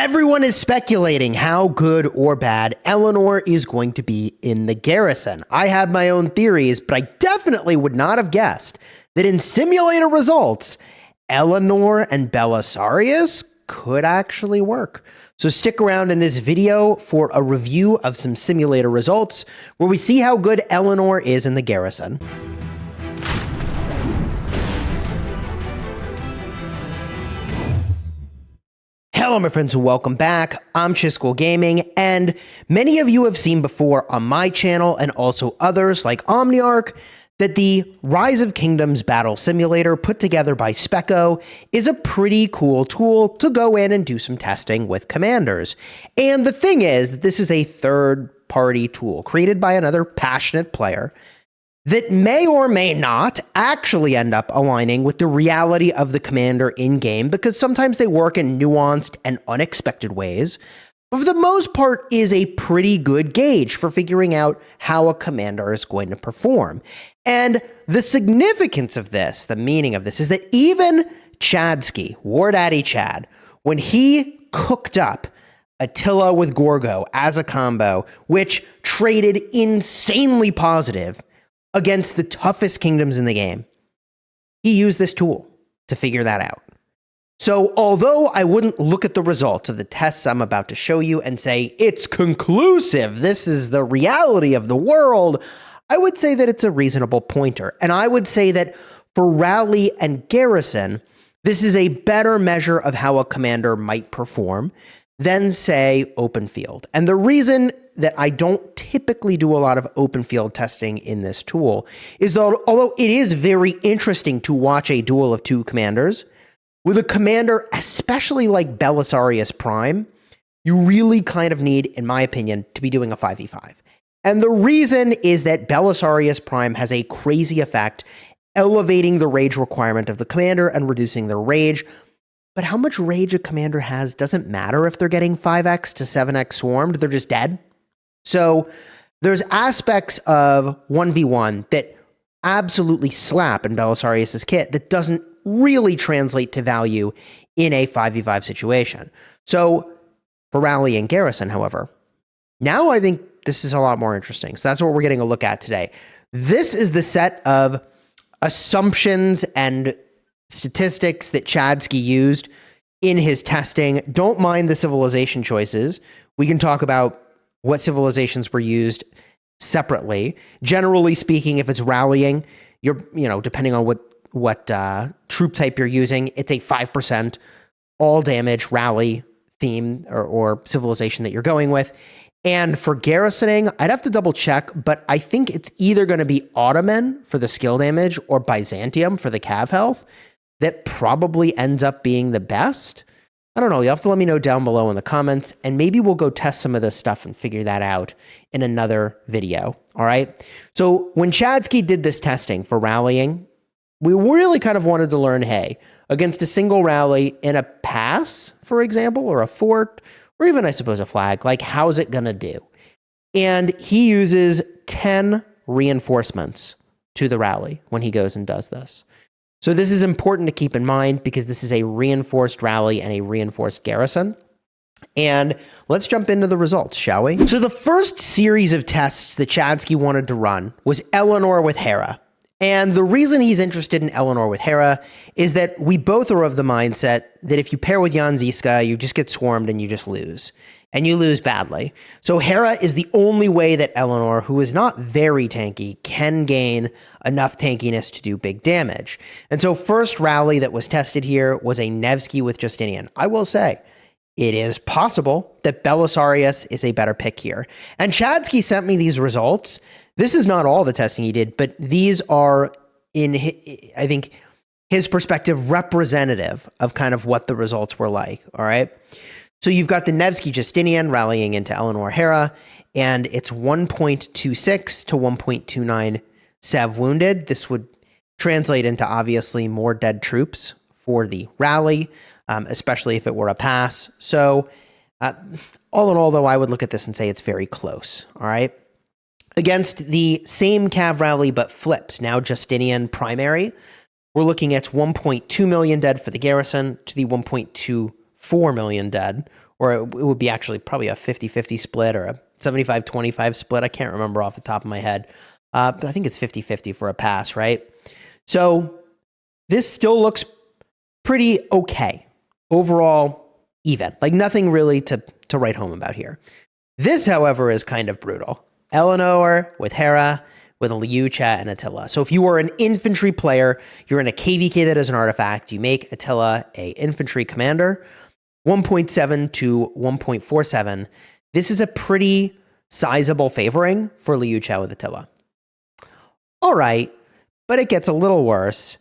Everyone is speculating how good or bad Eleanor is going to be in the garrison. I had my own theories, but I definitely would not have guessed that in simulator results, Eleanor and Belisarius could actually work. So stick around in this video for a review of some simulator results where we see how good Eleanor is in the garrison. Hello, my friends, and welcome back. I'm Chisgule Gaming, and many of you have seen before on my channel and also others like Omniarch that the Rise of Kingdoms battle simulator put together by Specco is a pretty cool tool to go in and do some testing with commanders. And the thing is that this is a third-party tool created by another passionate player that may or may not actually end up aligning with the reality of the commander in-game, because sometimes they work in nuanced and unexpected ways, but for the most part is a pretty good gauge for figuring out how a commander is going to perform. And the significance of this, the meaning of this, is that even Chadsky, War Daddy Chad, when he cooked up Attila with Gorgo as a combo, which traded insanely positive against the toughest kingdoms in the game, he used this tool to figure that out. So although I wouldn't look at the results of the tests I'm about to show you and say, it's conclusive, this is the reality of the world, I would say that it's a reasonable pointer. And I would say that for rally and garrison, this is a better measure of how a commander might perform than, say, open field. And the reason that I don't typically do a lot of open field testing in this tool is that although it is very interesting to watch a duel of two commanders, with a commander especially like Belisarius Prime, you really kind of need, in my opinion, to be doing a 5v5. And the reason is that Belisarius Prime has a crazy effect, elevating the rage requirement of the commander and reducing their rage. But how much rage a commander has doesn't matter if they're getting 5x to 7x swarmed, they're just dead. So there's aspects of 1v1 that absolutely slap in Belisarius's kit that doesn't really translate to value in a 5v5 situation. So for rally and garrison, however, now I think this is a lot more interesting. So that's what we're getting a look at today. This is the set of assumptions and statistics that Chadsky used in his testing. Don't mind the civilization choices. We can talk about what civilizations were used separately. Generally speaking, if it's rallying, depending on what troop type you're using, it's a 5% all damage rally theme or civilization that you're going with. And for garrisoning, I'd have to double check, but I think it's either going to be Ottoman for the skill damage or Byzantium for the cav health that probably ends up being the best. I don't know. You'll have to let me know down below in the comments, and maybe we'll go test some of this stuff and figure that out in another video. All right. So when Chadsky did this testing for rallying, we really kind of wanted to learn, hey, against a single rally in a pass, for example, or a fort, or even, I suppose, a flag, like how's it going to do? And he uses 10 reinforcements to the rally when he goes and does this. So this is important to keep in mind because this is a reinforced rally and a reinforced garrison. And let's jump into the results, shall we? So the first series of tests that Chadsky wanted to run was Eleanor with Hera. And the reason he's interested in Eleanor with Hera is that we both are of the mindset that if you pair with Jan Ziska, you just get swarmed and you just lose. And you lose badly. So Hera is the only way that Eleanor, who is not very tanky, can gain enough tankiness to do big damage. And so first rally that was tested here was a Nevsky with Justinian. I will say, it is possible that Belisarius is a better pick here. And Chadsky sent me these results. This is not all the testing he did, but these are, I think, his perspective, representative of kind of what the results were like, all right? So you've got the Nevsky Justinian rallying into Eleanor Hera, and it's 1.26 to 1.29 Sev wounded. This would translate into obviously more dead troops for the rally, especially if it were a pass. So all in all, though, I would look at this and say it's very close, all right? Against the same cav rally but flipped, now Justinian primary, we're looking at 1.2 million dead for the garrison to the 1.24 million dead, or it would be actually probably a 50-50 split or a 75-25 split. I can't remember off the top of my head. But I think it's 50-50 for a pass, right? So this still looks pretty okay. Overall, even. Like nothing really to write home about here. This, however, is kind of brutal. Eleanor with Hera, with Liucha and Attila. So if you are an infantry player, you're in a KVK that is an artifact, you make Attila a infantry commander, 1.7 to 1.47. This is a pretty sizable favoring for Liucha with Attila. All right, but it gets a little worse.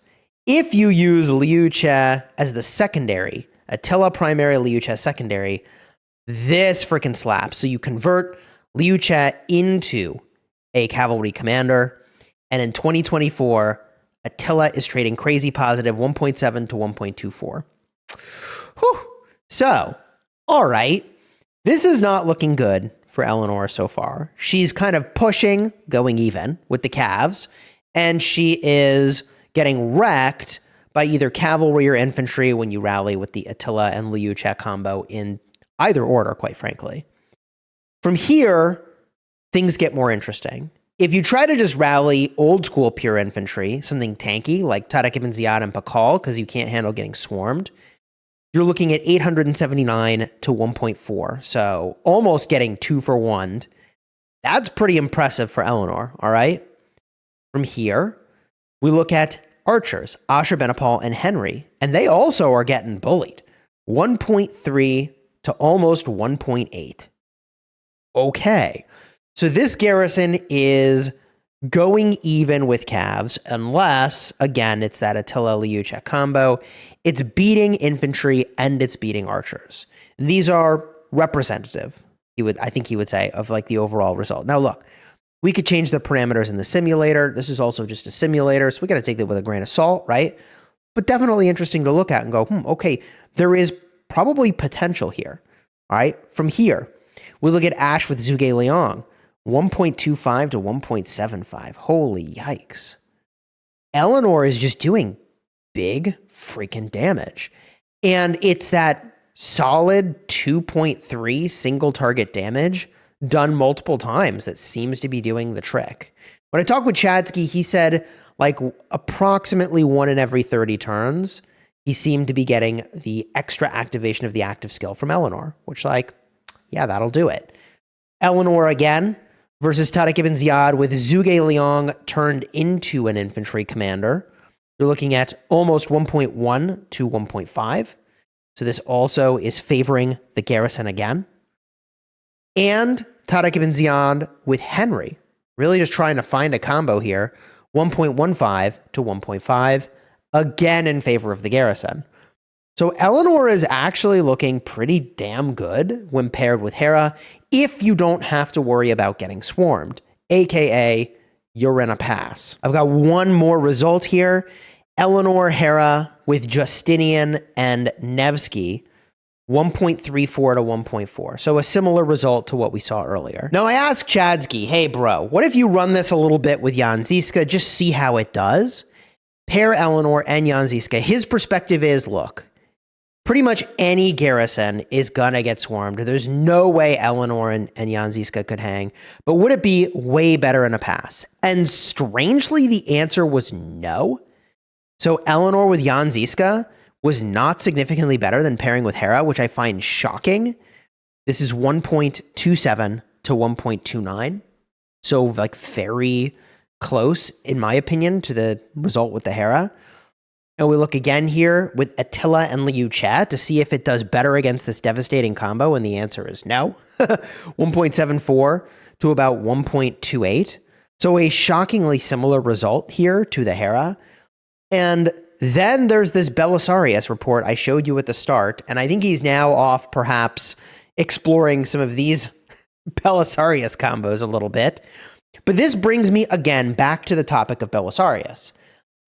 If you use Liucha as the secondary, Attila primary, Liucha secondary, this freaking slaps. So you convert Liucha into a cavalry commander, and in 2024, Attila is trading crazy positive 1.7 to 1.24. Whew. So, all right, this is not looking good for Eleanor so far. She's kind of pushing, going even with the calves, and she is getting wrecked by either cavalry or infantry when you rally with the Attila and Liucha combo in either order, quite frankly. From here, things get more interesting. If you try to just rally old school pure infantry, something tanky like Tariq ibn Ziyad and Pakal, because you can't handle getting swarmed, you're looking at 879 to 1.4. So almost getting 2 for 1. That's pretty impressive for Eleanor, all right? From here, we look at archers, Ashurbanipal and Henry, and they also are getting bullied. 1.3 to almost 1.8. Okay. So this garrison is going even with calves, unless, again, it's that Attila Liucha combo. It's beating infantry and it's beating archers. And these are representative, I think he would say, of like the overall result. Now look, we could change the parameters in the simulator. This is also just a simulator, so we got to take that with a grain of salt, right? But definitely interesting to look at and go, okay, there is probably potential here. All right, from here, we look at Ash with Zhuge Liang. 1.25 to 1.75. Holy yikes. Eleanor is just doing big freaking damage. And it's that solid 2.3 single target damage done multiple times that seems to be doing the trick. When I talked with Chadsky, he said like approximately 1 in every 30 turns, he seemed to be getting the extra activation of the active skill from Eleanor, which like, yeah, that'll do it. Eleanor again, versus Tariq ibn Ziyad with Zhuge Liang turned into an infantry commander. You're looking at almost 1.1 to 1.5. So this also is favoring the garrison again. And Tariq ibn Ziyad with Henry, really just trying to find a combo here. 1.15 to 1.5, again in favor of the garrison. So Eleanor is actually looking pretty damn good when paired with Hera, if you don't have to worry about getting swarmed, aka you're in a pass. I've got one more result here. Eleanor Hera with Justinian and Nevsky, 1.34 to 1.4. So a similar result to what we saw earlier. Now I asked Chadsky, hey bro, what if you run this a little bit with Jan Ziska, just see how it does? Pair Eleanor and Jan Ziska. His perspective is, look, pretty much any garrison is gonna get swarmed. There's no way Eleanor and Jan Ziska could hang, but would it be way better in a pass? And strangely, the answer was no. So Eleanor with Jan Ziska was not significantly better than pairing with Hera, which I find shocking. This is 1.27 to 1.29. So like very close, in my opinion, to the result with the Hera. And we look again here with Attila and Liucha to see if it does better against this devastating combo, and the answer is no. 1.74 to about 1.28. So a shockingly similar result here to the Hera. And then there's this Belisarius report I showed you at the start, and I think he's now off perhaps exploring some of these Belisarius combos a little bit. But this brings me again back to the topic of Belisarius.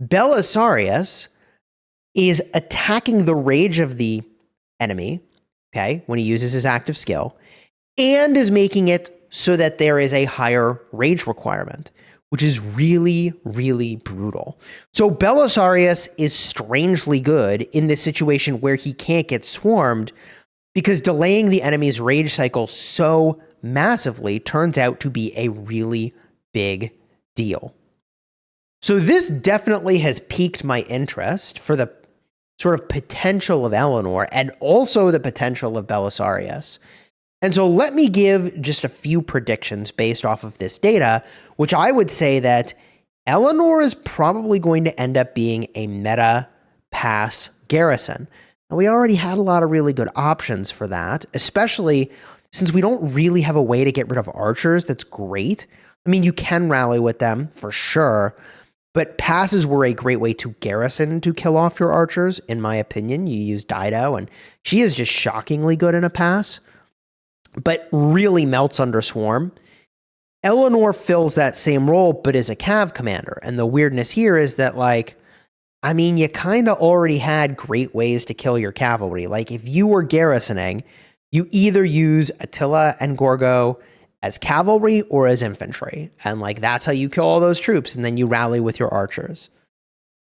Belisarius is attacking the rage of the enemy, okay, when he uses his active skill, and is making it so that there is a higher rage requirement, which is really, really brutal. So Belisarius is strangely good in this situation where he can't get swarmed, because delaying the enemy's rage cycle so massively turns out to be a really big deal. So this definitely has piqued my interest for the sort of potential of Eleanor and also the potential of Belisarius. And so let me give just a few predictions based off of this data, which I would say that Eleanor is probably going to end up being a meta pass garrison. And we already had a lot of really good options for that, especially since we don't really have a way to get rid of archers that's great. I mean, you can rally with them for sure, but passes were a great way to garrison to kill off your archers, in my opinion. You use Dido, and she is just shockingly good in a pass, but really melts under swarm. Eleanor fills that same role, but is a cav commander. And the weirdness here is that, like, I mean, you kind of already had great ways to kill your cavalry. Like, if you were garrisoning, you either use Attila and Gorgo as cavalry or as infantry. And, like, that's how you kill all those troops. And then you rally with your archers.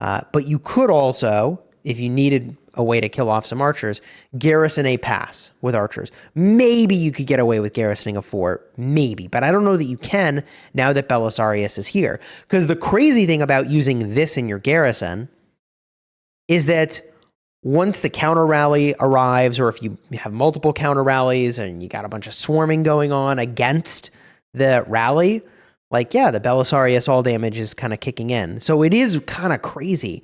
But you could also, if you needed a way to kill off some archers, garrison a pass with archers. Maybe you could get away with garrisoning a fort, maybe, but I don't know that you can now that Belisarius is here. Because the crazy thing about using this in your garrison is that once the counter rally arrives, or if you have multiple counter rallies and you got a bunch of swarming going on against the rally, like, yeah, the Belisarius all damage is kind of kicking in. So it is kind of crazy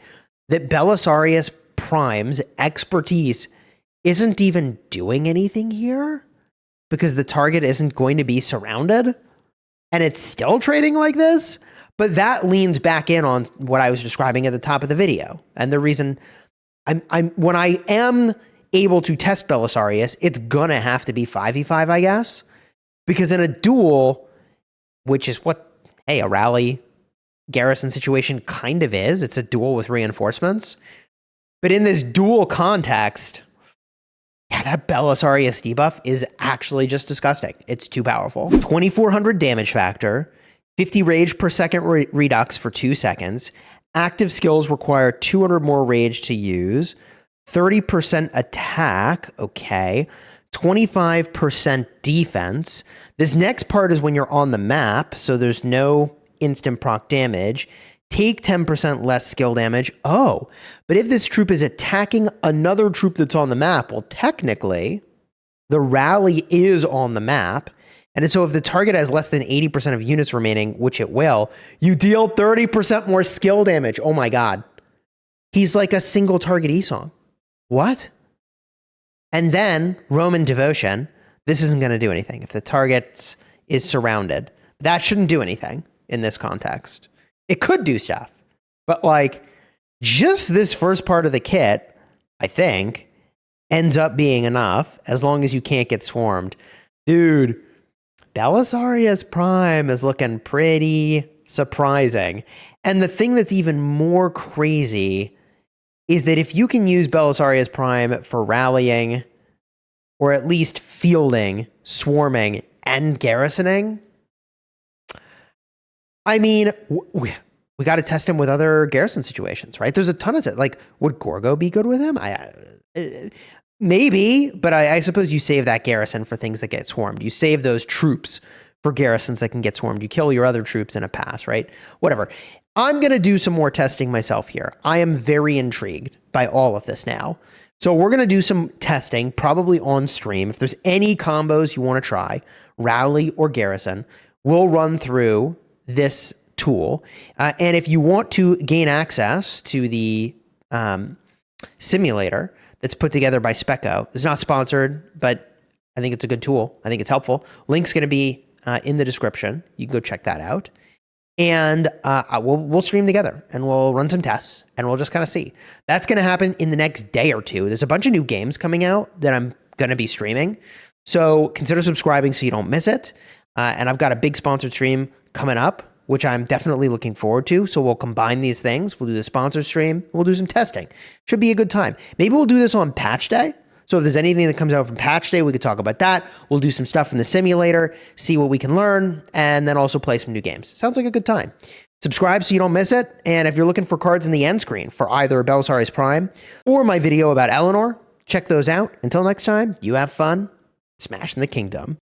that Belisarius Prime's expertise isn't even doing anything here because the target isn't going to be surrounded and it's still trading like this. But that leans back in on what I was describing at the top of the video. And the reason when I am able to test Belisarius, it's gonna have to be 5v5, I guess, because in a duel, which is what, hey, a rally garrison situation kind of is, it's a duel with reinforcements. But in this dual context, yeah, that Belisarius debuff is actually just disgusting. It's too powerful. 2400 damage factor, 50 rage per second redux for 2 seconds. Active skills require 200 more rage to use. 30% attack, okay. 25% defense. This next part is when you're on the map, so there's no instant proc damage. Take 10% less skill damage. Oh, but if this troop is attacking another troop that's on the map, well, technically, the rally is on the map. And so if the target has less than 80% of units remaining, which it will, you deal 30% more skill damage. Oh my God. He's like a single target E-Song. What? And then Roman Devotion. This isn't going to do anything. If the target is surrounded, that shouldn't do anything in this context. It could do stuff, but like just this first part of the kit, I think, ends up being enough as long as you can't get swarmed. Dude, Belisarius Prime is looking pretty surprising. And the thing that's even more crazy is that if you can use Belisarius Prime for rallying, or at least fielding, swarming, and garrisoning, I mean, we got to test him with other garrison situations, right? There's a ton of it. Like, would Gorgo be good with him? Maybe, but I suppose you save that garrison for things that get swarmed. You save those troops for garrisons that can get swarmed. You kill your other troops in a pass, right? Whatever. I'm going to do some more testing myself here. I am very intrigued by all of this now. So we're going to do some testing, probably on stream. If there's any combos you want to try, rally or garrison, we'll run through this tool. And if you want to gain access to the simulator that's put together by Specco, it's not sponsored, but I think it's a good tool. I think it's helpful. Link's going to be in the description. You can go check that out. And we'll stream together and we'll run some tests and we'll just kind of see. That's going to happen in the next day or two. There's a bunch of new games coming out that I'm going to be streaming. So consider subscribing so you don't miss it. And I've got a big sponsored stream coming up, which I'm definitely looking forward to. So we'll combine these things. We'll do the sponsor stream. We'll do some testing. Should be a good time. Maybe we'll do this on patch day. So if there's anything that comes out from patch day, we could talk about that. We'll do some stuff from the simulator, see what we can learn, and then also play some new games. Sounds like a good time. Subscribe so you don't miss it. And if you're looking for cards in the end screen for either Belisarius Prime or my video about Eleanor, check those out. Until next time, you have fun smashing the kingdom.